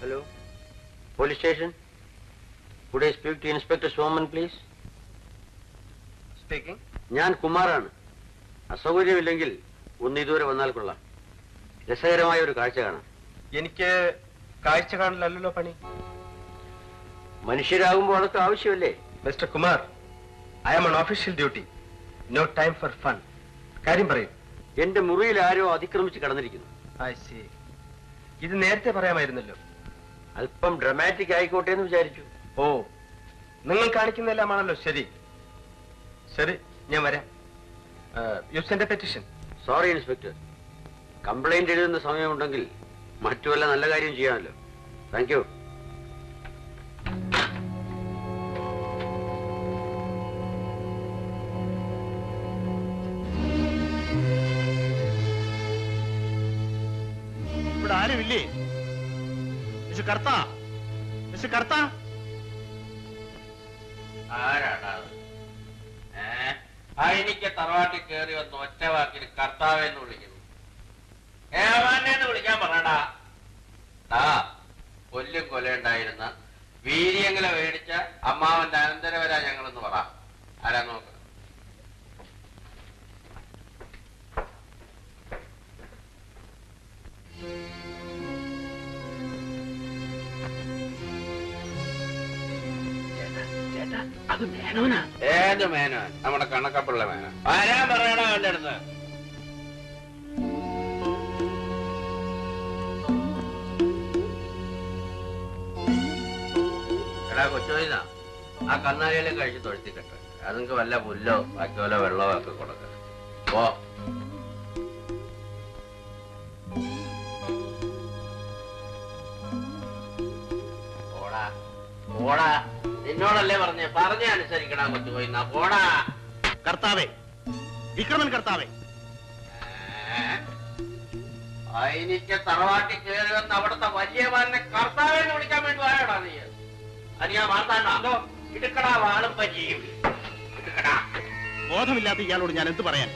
Hello? Police station? Could I speak to Inspector Soman, please? Speaking. ഞാൻ കുമാറാണ്. അസൗകര്യമില്ലെങ്കിൽ ഒന്ന് ഇതുവരെ വന്നാൽ കൊള്ളാം. രസകരമായ ഒരു കാഴ്ച കാണാം. എനിക്ക് കാഴ്ച കാണലല്ലോ പണി. മനുഷ്യരാകുമ്പോൾ അതൊക്കെ ആവശ്യമല്ലേ? Mister Kumar, I am on official duty. No time for fun. കാര്യം പറയൂ. എന്റെ മുറിയിൽ ആരോ അതിക്രമിച്ച് കടന്നിരിക്കുന്നു. I C. ഇത് നേരത്തെ പറയാമായിരുന്നല്ലോ. അല്പം ഡ്രമാറ്റിക് ആയിക്കോട്ടെ എന്ന് വിചാരിച്ചു. ഓ, നിങ്ങൾ കാണിക്കുന്നതെല്ലാമാണല്ലോ ശരി. ശരി, ഞാൻ വരാം. U send A petition. Sorry inspector, complaint എഴുതുന്ന സമയമുണ്ടെങ്കിൽ മറ്റു വല്ല നല്ല കാര്യം ചെയ്യാമല്ലോ. Thank you. ഇവിടെ ആരുമില്ലേ? എനിക്ക് തറവാട്ടിൽ കയറി വന്ന് ഒറ്റ വാക്കിൽ കർത്താവെന്ന് വിളിക്കുന്നു. ഏവാനെന്ന് വിളിക്കാൻ പറയടാ. കൊല്ലും കൊലയുണ്ടായിരുന്ന വീര്യങ്ങളെ മേടിച്ച അമ്മാവന്റെ അനന്തരവരാ ഞങ്ങളെന്ന് പറ. ആരാ നോക്ക്. അത് മേനോനാ. ഏത് മേനോൻ? നമ്മുടെ കണക്കപ്പുള്ള മേനോൻ. ആരാ പറയണോ എന്റെ അടുത്ത്? എടാ കൊച്ചുപോയിന്നാ, ആ കന്നാലിയിലെ കഴിച്ച് തൊഴുത്തിക്കട്ടെ. അതുങ്ങൾക്ക് വല്ല പുല്ലോ ബാക്കി വല്ല വെള്ളമോ ഒക്കെ കൊടുക്ക. പോ. പോടാ പോടാ. നിന്നോടല്ലേ പറഞ്ഞ അനുസരിക്കടാ കൊച്ചുപോയിന്നാ. പോടാ. കർത്താവേ, വിക്രമൻ കർത്താവേ. എനിക്ക് തറവാട്ടിൽ കയറി വന്ന് അവിടുത്തെ വലിയമാനെ കർത്താവെന്ന് വിളിക്കാൻ വേണ്ടി വായടാ നീ. അനിയാ വാർത്താണ്ടോ? ഇടുക്കടാ വാളും പറ്റിയും. ബോധമില്ലാത്ത ഇയാളോട് ഞാൻ എന്ത് പറയാൻ?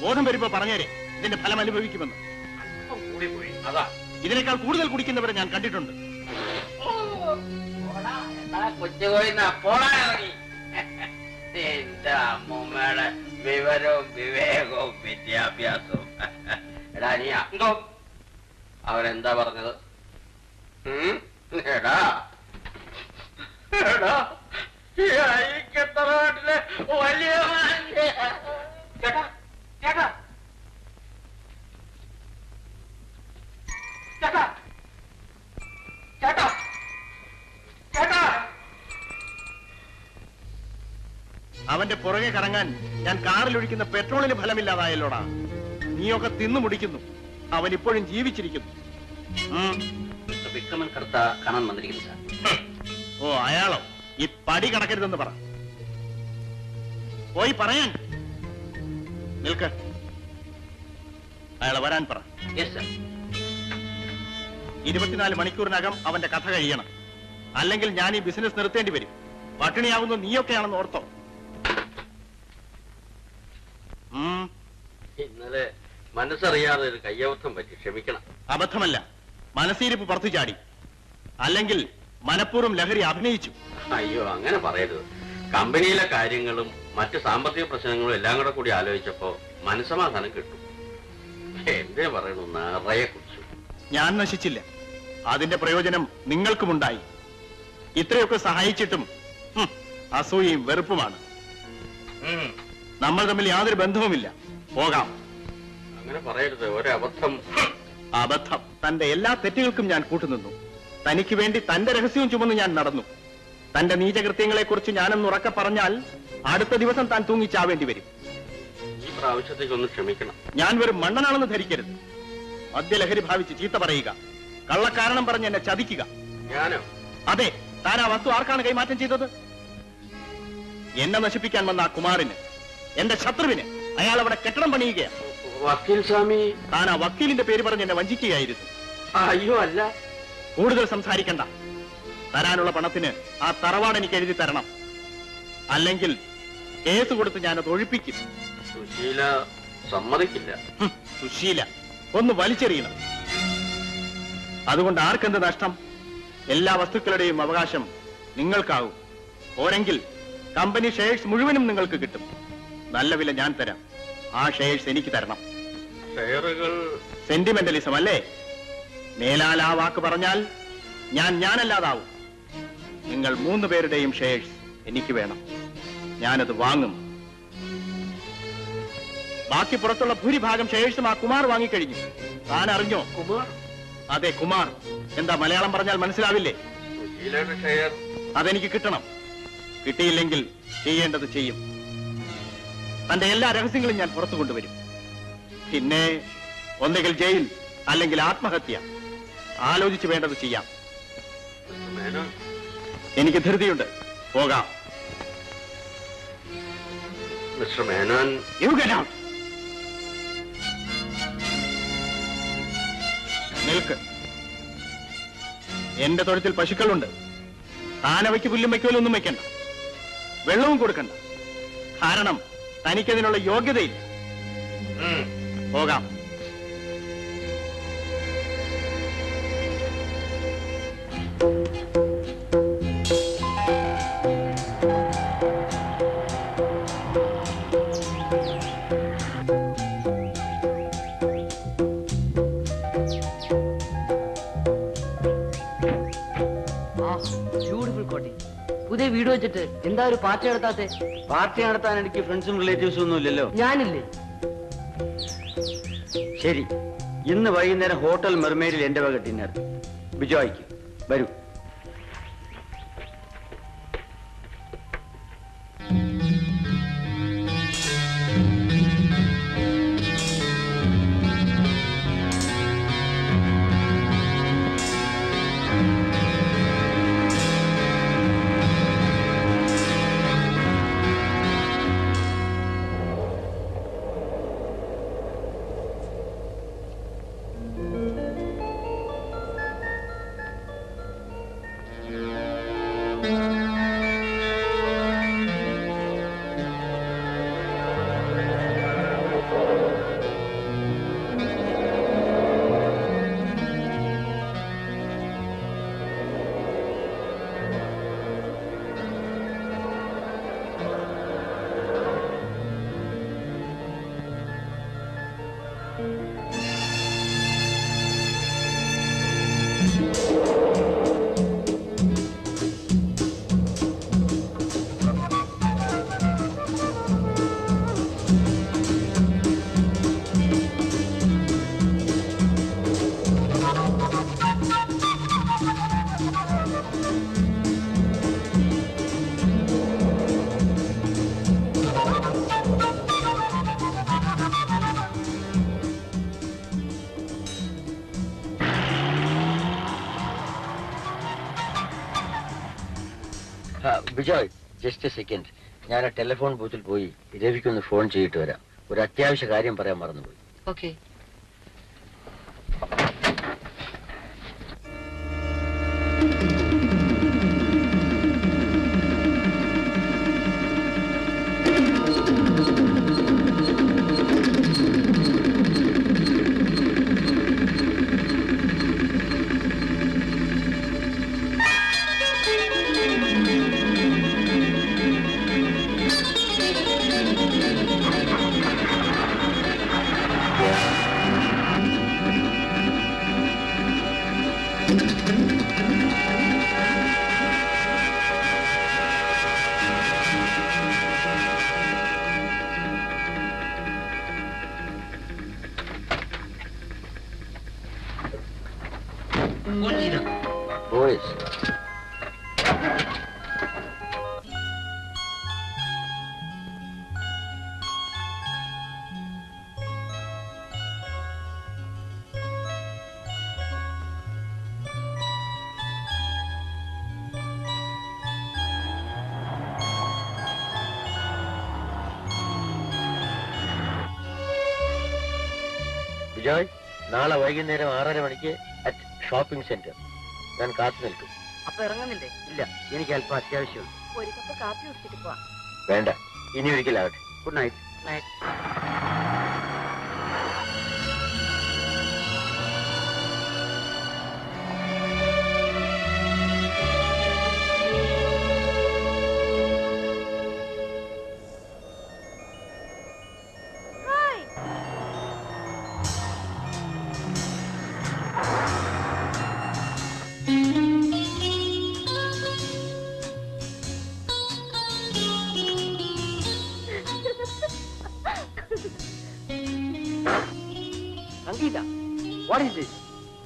ബോധം വരുമ്പോ പറഞ്ഞേരെ ഇതിന്റെ ഫലം അനുഭവിക്കുമെന്ന്. കൂടിപ്പോയി. അതാ ഇതിനേക്കാൾ കൂടുതൽ കുടിക്കുന്നവരെ ഞാൻ കണ്ടിട്ടുണ്ട്. കൊച്ചുപോയിന്നാ പോടാ ഇറങ്ങി. എന്റെ അമ്മൂമ്മയുടെ വിവരവും വിവേകവും വിദ്യാഭ്യാസവും. എടാ അനിയ, അവരെന്താ പറഞ്ഞത്? എടാ എടാ തറവാട്ടിലെ വലിയ ചേട്ടാ ചേട്ടാ ചേട്ടാ ചേട്ടാ ചേട്ടാ. അവന്റെ പുറകെ കറങ്ങാൻ ഞാൻ കാറിൽ ഒഴിക്കുന്ന പെട്രോളിന് ഫലമില്ലാതായല്ലോടാ. നീയൊക്കെ തിന്നു മുടിക്കുന്നു. അവൻ ഇപ്പോഴും ജീവിച്ചിരിക്കുന്നു. വിക്രമൻ കർത്ത കാണാൻ വന്നിരിക്കുന്നു സാർ. ഓ, അയാളോ? ഈ പടി കടക്കരുതെന്ന് പറ. പോയി പറയാൻ. നിൽക്ക്. അയാളെ വരാൻ പറ. 24 മണിക്കൂറിനകം അവന്റെ കഥ കഴിയണം. അല്ലെങ്കിൽ ഞാൻ ഈ ബിസിനസ് നിർത്തേണ്ടി വരും. പട്ടിണിയാവുന്ന നീയൊക്കെയാണെന്ന് ഓർത്തോ. ഇന്നലെ മനസ്സറിയാതെ ഒരു കയ്യബദ്ധം പറ്റി, ക്ഷമിക്കണം. അബദ്ധമല്ല, മനസ്സിരിപ്പ് പുറത്തു ചാടി. അല്ലെങ്കിൽ മനഃപൂർവ്വം ലഹരി അഭിനയിച്ചു. അയ്യോ, അങ്ങനെ പറയരുത്. കമ്പനിയിലെ കാര്യങ്ങളും മറ്റ് സാമ്പത്തിക പ്രശ്നങ്ങളും എല്ലാം കൂടി ആലോചിച്ചപ്പോ മനസ്സമാധാനം കിട്ടും. എന്തേ പറയണു, നിറയെ കുറിച്ചു. ഞാൻ നശിച്ചില്ല. അതിന്റെ പ്രയോജനം നിങ്ങൾക്കുമുണ്ടായി. ഇത്രയൊക്കെ സഹായിച്ചിട്ടും അസൂയയും വെറുപ്പുമാണ്. നമ്മൾ തമ്മിൽ യാതൊരു ബന്ധവുമില്ല. പോകാം. അങ്ങനെ പറയരുത്. ഒരബദ്ധം. അബദ്ധം. തന്റെ എല്ലാ തെറ്റുകൾക്കും ഞാൻ കൂട്ടുനിന്നു. തനിക്ക് വേണ്ടി തന്റെ രഹസ്യവും ചുമന്ന് ഞാൻ നടന്നു. തന്റെ നീചകൃത്യങ്ങളെ കുറിച്ച് ഞാനൊന്ന് ഉറക്കെ പറഞ്ഞാൽ അടുത്ത ദിവസം താൻ തൂങ്ങിച്ചാവേണ്ടി വരും. ഈ പ്രാവശ്യത്തേക്കൊന്ന് ക്ഷമിക്കണം. ഞാൻ വെറും മണ്ണനാണെന്ന് ധരിക്കരുത്. മദ്യലഹരി ഭാവിച്ച് ചീത്ത പറയുക, കള്ളക്കാരണം പറഞ്ഞ് എന്നെ ചതിക്കുക. ഞാനോ? അതെ, താൻ ആ വസ്തു ആർക്കാണ് കൈമാറ്റം ചെയ്തത്? എന്നെ നശിപ്പിക്കാൻ വന്ന ആ കുമാറിന്, എന്റെ ശത്രുവിന്. അയാൾ അവിടെ കെട്ടിടം പണിയുകയാണ്. വക്കീൽ സ്വാമി. താൻ ആ വക്കീലിന്റെ പേര് പറഞ്ഞ് എന്നെ വഞ്ചിക്കുകയായിരുന്നു. അയ്യോ അല്ല. കൂടുതൽ സംസാരിക്കണ്ട. തരാനുള്ള പണത്തിന് ആ തറവാട് എനിക്ക് എഴുതി തരണം. അല്ലെങ്കിൽ കേസ് കൊടുത്ത് ഞാനത് ഒഴിപ്പിക്കും. സുശീല സമ്മതിക്കില്ല. സുശീല ഒന്ന് വലിച്ചെറിയണം. അതുകൊണ്ട് ആർക്കെന്ത് നഷ്ടം? എല്ലാ വസ്തുക്കളുടെയും അവകാശം നിങ്ങൾക്കാവും. പോരെങ്കിൽ കമ്പനി ഷെയർസ് മുഴുവനും നിങ്ങൾക്ക് കിട്ടും. നല്ല വില ഞാൻ തരാം. ആ ഷെയർസ് എനിക്ക് തരണം. ഷെയറുകൾ സെന്റിമെന്റലിസം അല്ലേ? മേലാൽ ആ വാക്ക് പറഞ്ഞാൽ ഞാനല്ലാതാവും. നിങ്ങൾ 3 പേരുടെയും ഷെയർസ് എനിക്ക് വേണം. ഞാനത് വാങ്ങും. ബാക്കി പുറത്തുള്ള ഭൂരിഭാഗം ഷെയർസും ആ കുമാർ വാങ്ങിക്കഴിഞ്ഞു. താൻ അറിഞ്ഞോ? കുമാർ? അതെ, കുമാർ. എന്താ മലയാളം പറഞ്ഞാൽ മനസ്സിലാവില്ലേ? സുശീലയുടെ ഷെയർ അതെനിക്ക് കിട്ടണം. കിട്ടിയില്ലെങ്കിൽ ചെയ്യേണ്ടത് ചെയ്യും. തന്റെ എല്ലാ രഹസ്യങ്ങളും ഞാൻ പുറത്തു കൊണ്ടുവരും. പിന്നെ ഒന്നുകിൽ ജയിൽ, അല്ലെങ്കിൽ ആത്മഹത്യ. ആലോചിച്ച് വേണ്ടത് ചെയ്യാം. മിസ്റ്റർ മേനോൻ, എനിക്ക് ധൃതിയുണ്ട്. പോകാം. Mister Menon, You get out. നിൽക്ക്. എന്റെ തൊഴുത്തിൽ പശുക്കളുണ്ട്. താനവയ്ക്ക് പുല്ലും വയ്ക്കലും ഒന്നും വെക്കണ്ട. വെള്ളവും കൊടുക്കണ്ട. കാരണം തനിക്കതിനുള്ള യോഗ്യതയില്ല. പോകാം. ബ്യൂട്ടിഫുൾ കോട്ടി. പുതിയ വീട് വെച്ചിട്ട് എന്താ ഒരു പാർട്ടി നടത്താത്തെ? പാർട്ടി നടത്താൻ എനിക്ക് ഫ്രണ്ട്സും റിലേറ്റീവ്സും ഒന്നും ഇല്ലല്ലോ. ഞാനില്ലേ? ശരി, ഇന്ന് വൈകുന്നേരം ഹോട്ടൽ മെർമേഡിൽ എന്റെ വക ഡിന്നർ. ബിജോയ്ക്ക് വരൂ. Bijoy, just A second. ഞാൻ ആ ടെലിഫോൺ ബൂത്തിൽ പോയി രവിക്കൊന്ന് ഫോൺ ചെയ്തിട്ട് വരാം. ഒരു അത്യാവശ്യ കാര്യം പറയാൻ മറന്നുപോയി. ഓക്കെ. Boys. ബിജോയ്, നാളെ വൈകുന്നേരം 6:30 മണിക്ക് അറ്റ് ഷോപ്പിംഗ് സെന്റർ. ഞാൻ കാത്തു നിൽക്കും. അപ്പൊ ഇറങ്ങുന്നില്ലേ? ഇല്ല, എനിക്ക് അല്പം അത്യാവശ്യമുണ്ട്. ഒരു കപ്പ് കാപ്പി കുടിച്ചിട്ട് പോവാം. വേണ്ട, ഇനി ഒരിക്കലാവട്ടെ. Good night. What is this?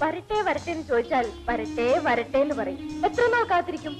വരട്ടെ വരട്ടെ എന്ന് ചോദിച്ചാൽ വരട്ടെ വരട്ടെ എന്ന് പറയും. എത്ര നാൾ കാത്തിരിക്കും?